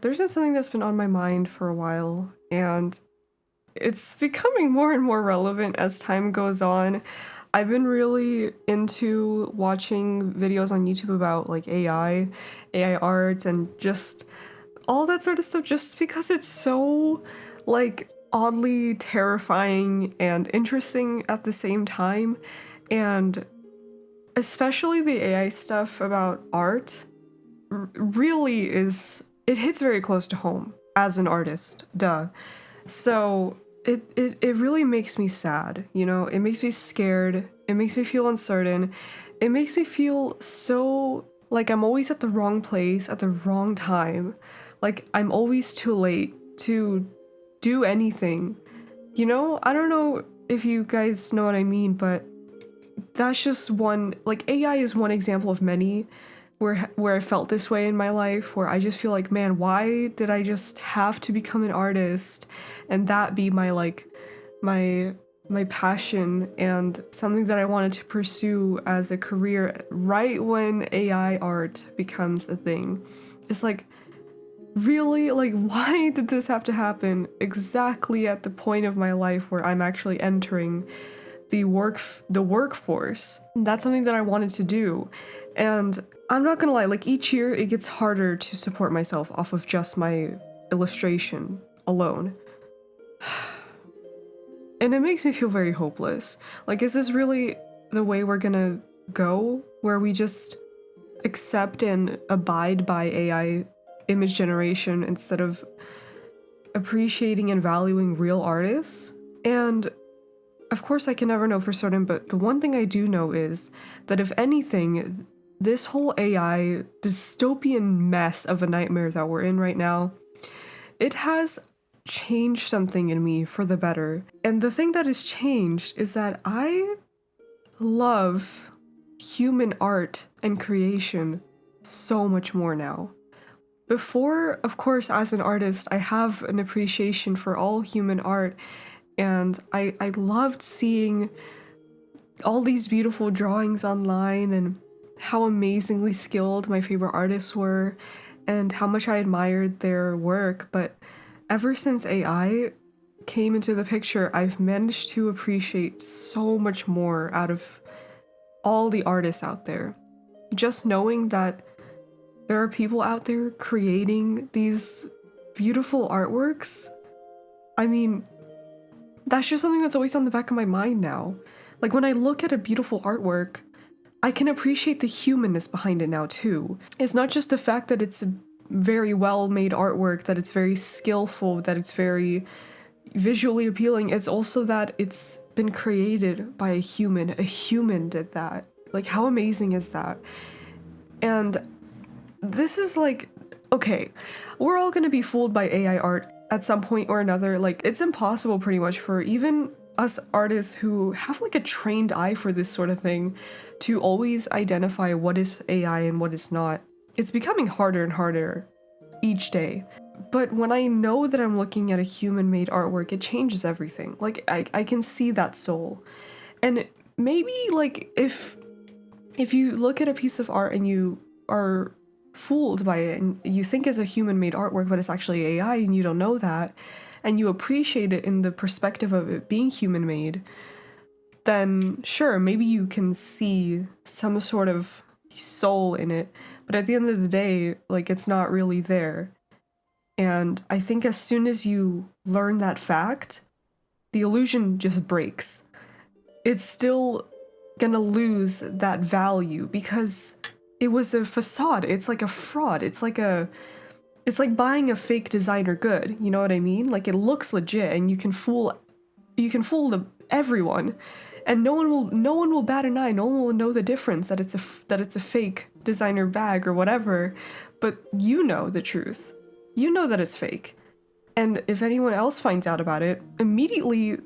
there's been something that's been on my mind for a while, and it's becoming more and more relevant as time goes on. I've been really into watching videos on YouTube about like AI art, and just all that sort of stuff just because it's so like oddly terrifying and interesting at the same time. And especially the AI stuff about art really is, it hits very close to home as an artist, duh. So it really makes me sad, you know? It makes me scared. It makes me feel uncertain. It makes me feel so like I'm always at the wrong place at the wrong time. Like I'm always too late to do anything. You know? I don't know if you guys know what I mean, but that's just one, like AI is one example of many where I felt this way in my life, where I just feel like, man, why did I just have to become an artist and that be my like my passion and something that I wanted to pursue as a career right when AI art becomes a thing. It's like, really, like, why did this have to happen exactly at the point of my life where I'm actually entering the workforce? That's something that I wanted to do. And I'm not gonna lie, like each year it gets harder to support myself off of just my illustration alone. And it makes me feel very hopeless. Like, is this really the way we're gonna go? Where we just accept and abide by AI image generation instead of appreciating and valuing real artists? And of course, I can never know for certain, but the one thing I do know is that if anything, this whole AI dystopian mess of a nightmare that we're in right now, it has changed something in me for the better. And the thing that has changed is that I love human art and creation so much more now. Before, of course, as an artist, I have an appreciation for all human art, and I loved seeing all these beautiful drawings online and how amazingly skilled my favorite artists were and how much I admired their work. But ever since AI came into the picture, I've managed to appreciate so much more out of all the artists out there. Just knowing that there are people out there creating these beautiful artworks, I mean, that's just something that's always on the back of my mind now. Like when I look at a beautiful artwork, I can appreciate the humanness behind it now too. It's not just the fact that it's a very well made artwork, that it's very skillful, that it's very visually appealing. It's also that it's been created by a human. A human did that. Like, how amazing is that? And this is like, okay, we're all gonna be fooled by AI art at some point or another. Like, it's impossible pretty much for even us artists who have like a trained eye for this sort of thing to always identify what is AI and what is not. It's becoming harder and harder each day. But when I know that I'm looking at a human-made artwork, it changes everything. Like, I can see that soul. And maybe like if you look at a piece of art and you are fooled by it and you think it's a human-made artwork but it's actually AI and you don't know that, and you appreciate it in the perspective of it being human-made, then sure, maybe you can see some sort of soul in it, but at the end of the day, like, it's not really there. And I think as soon as you learn that fact, the illusion just breaks. It's still gonna lose that value because it was a facade. It's like a fraud. It's like buying a fake designer good. You know what I mean? Like, it looks legit and you can fool everyone, and no one will bat an eye. No one will know the difference that it's a fake designer bag or whatever. But you know the truth. You know that it's fake. And if anyone else finds out about it, immediately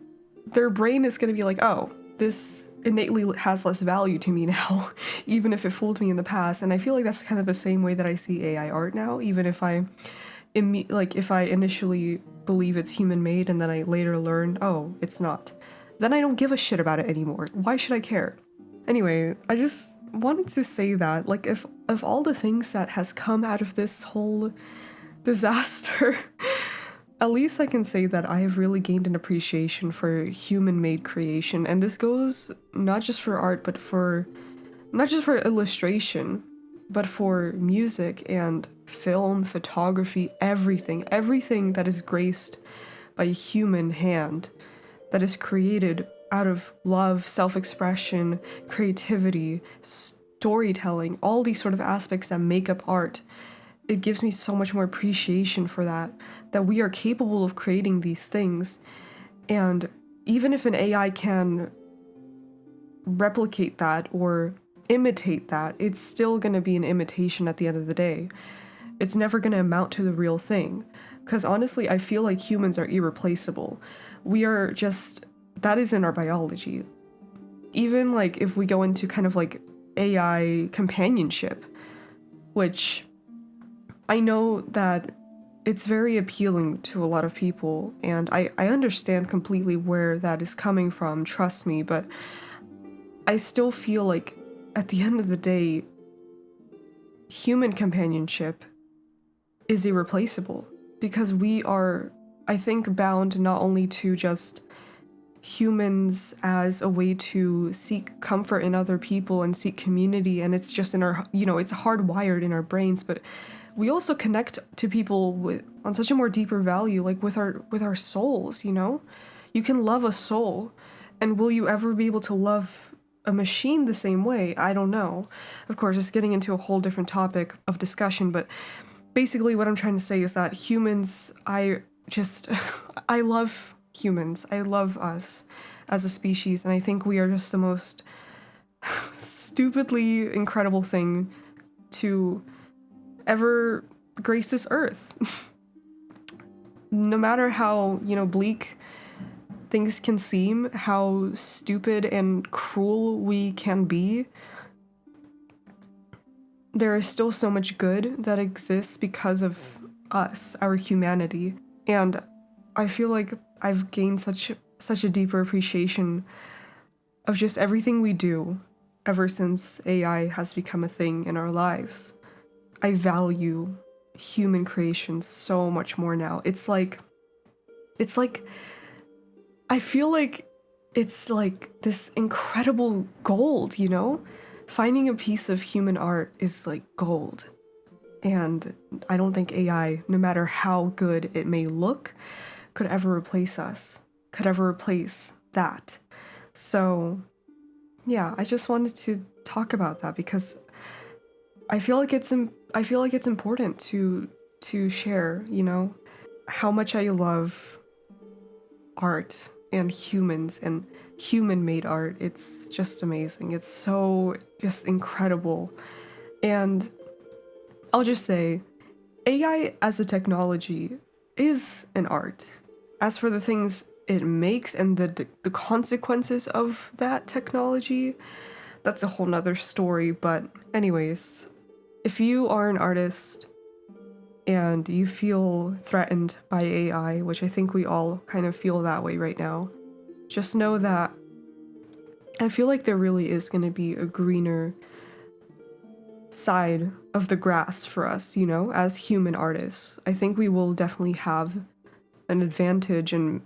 their brain is going to be like, oh, this innately has less value to me now, even if it fooled me in the past. And I feel like that's kind of the same way that I see AI art now, even if if I initially believe it's human made and then I later learn, oh, it's not, then I don't give a shit about it anymore. Why should I care? Anyway, I just wanted to say that, like, if of all the things that has come out of this whole disaster. At least I can say that I have really gained an appreciation for human-made creation, and this goes not just for art, but for not just for illustration, but for music and film, photography, everything that is graced by a human hand, that is created out of love, self-expression, creativity, storytelling, all these sort of aspects that make up art. It gives me so much more appreciation for that we are capable of creating these things. And even if an AI can replicate that or imitate that, it's still going to be an imitation at the end of the day. It's never going to amount to the real thing. Because honestly, I feel like humans are irreplaceable. We are just, that is in our biology. Even like if we go into kind of like AI companionship, which I know that it's very appealing to a lot of people, and I understand completely where that is coming from, trust me, but I still feel like at the end of the day, human companionship is irreplaceable because we are, I think, bound not only to just humans as a way to seek comfort in other people and seek community, and it's just in our, it's hardwired in our brains, but we also connect to people with on such a more deeper value, like with our souls. You can love a soul, and will you ever be able to love a machine the same way? I don't know. Of course, it's getting into a whole different topic of discussion, but basically what I'm trying to say is that humans, I love humans. I love us as a species, and I think we are just the most stupidly incredible thing to ever grace this earth. No matter how, bleak things can seem, how stupid and cruel we can be, there is still so much good that exists because of us, our humanity. And I feel like I've gained such a deeper appreciation of just everything we do ever since AI has become a thing in our lives. I value human creation so much more now. It's like I feel like it's like this incredible gold, Finding a piece of human art is like gold. And I don't think AI, no matter how good it may look, could ever replace us, could ever replace that. So, yeah, I just wanted to talk about that because I feel like it's important to share, how much I love art and humans and human-made art. It's just amazing. It's so just incredible. And I'll just say, AI as a technology is an art. As for the things it makes and the consequences of that technology, that's a whole nother story. But anyways, if you are an artist and you feel threatened by AI, which I think we all kind of feel that way right now, just know that I feel like there really is going to be a greener side of the grass for us, as human artists. I think we will definitely have an advantage, and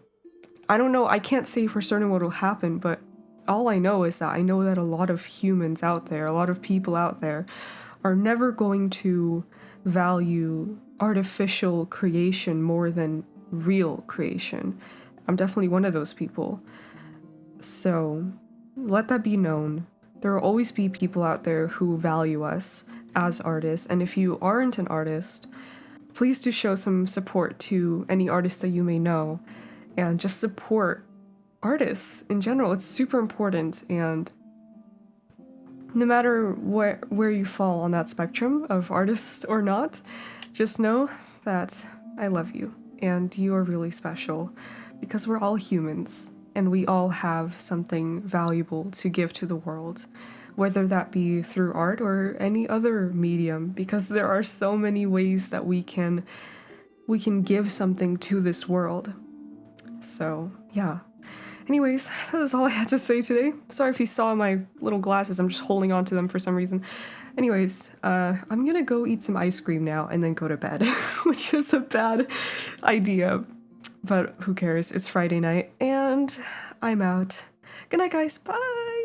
I don't know, I can't say for certain what will happen, but all I know is that I know that a lot of humans out there, a lot of people out there, are never going to value artificial creation more than real creation. I'm definitely one of those people. So let that be known. There will always be people out there who value us as artists, and if you aren't an artist, please do show some support to any artists that you may know, and just support artists in general. It's super important, and no matter where you fall on that spectrum of artist or not, just know that I love you, and you are really special, because we're all humans, and we all have something valuable to give to the world, whether that be through art or any other medium, because there are so many ways that we can give something to this world. So, yeah. Anyways, that is all I had to say today. Sorry if you saw my little glasses, I'm just holding on to them for some reason. Anyways, I'm gonna go eat some ice cream now and then go to bed, which is a bad idea. But who cares? It's Friday night and I'm out. Good night, guys. Bye.